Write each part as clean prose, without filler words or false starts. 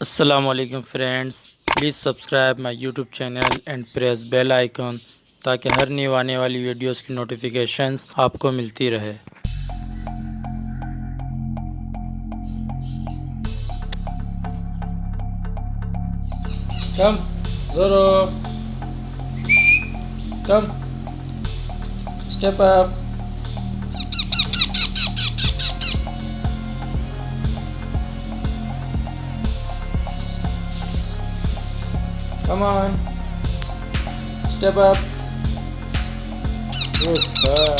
Assalamu alaikum friends. Please subscribe my YouTube channel and press bell icon ताकि हर new आने वाली videos की notifications आपको मिलती रहे। Come, Zaror. Come, step up. Come on, step up. Good girl.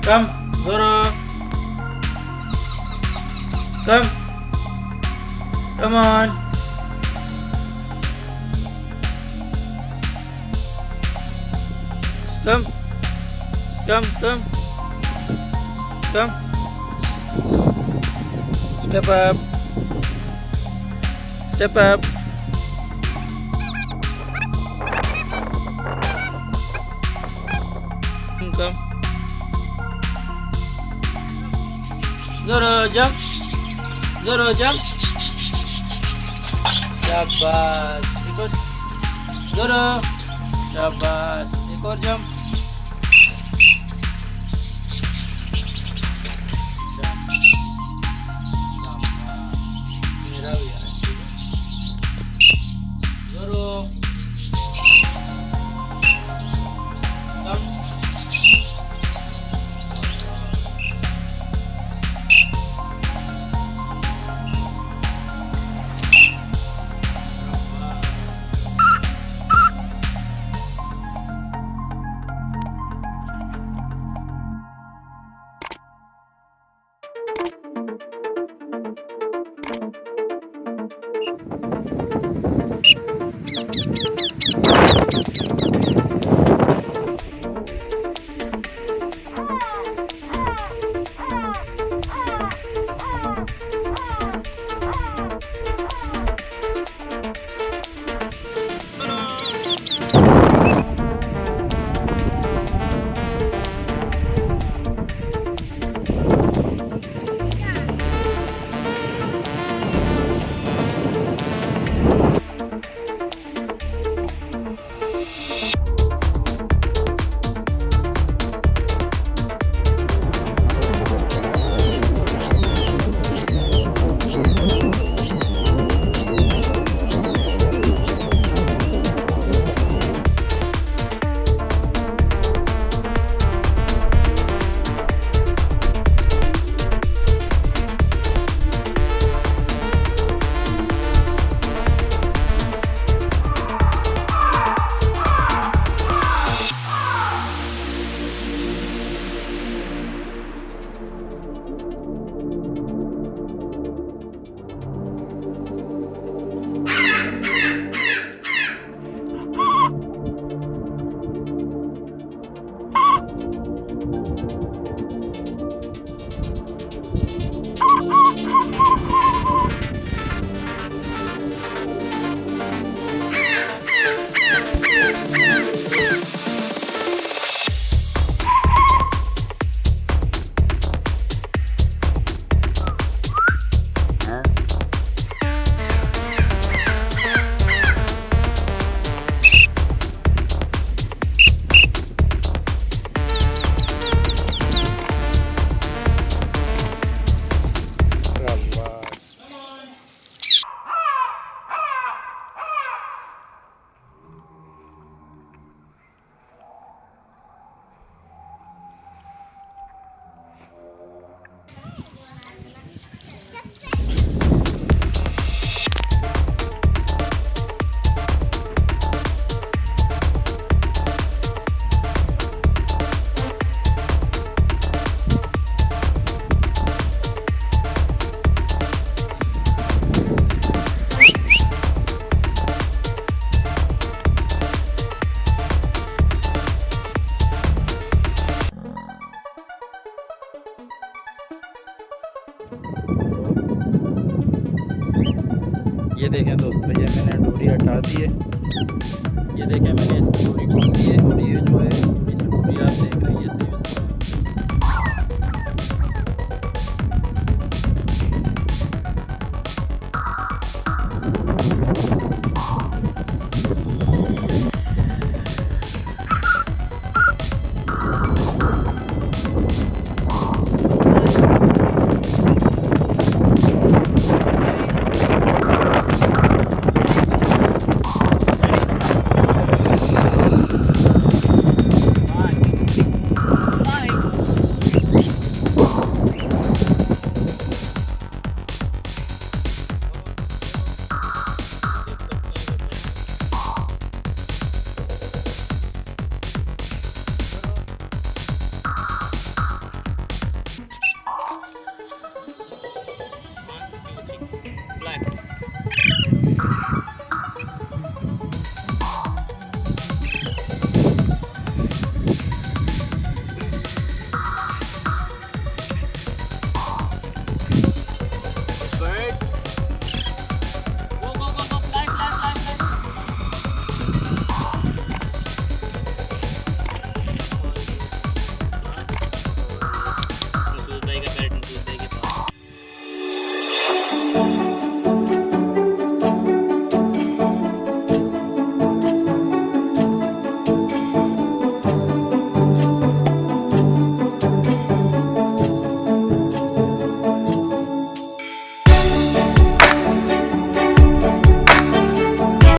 Come, Zaror. Come on. Come. Step up. Come. Zaror, jump. Shabash. Ikut. Zaror. Shabash. एक और jump. Zaror. लगा दी है। ये देखें मैंने इसकी डोरी खोल दी है और ये जो है इस डोरी आप देख रहे हैं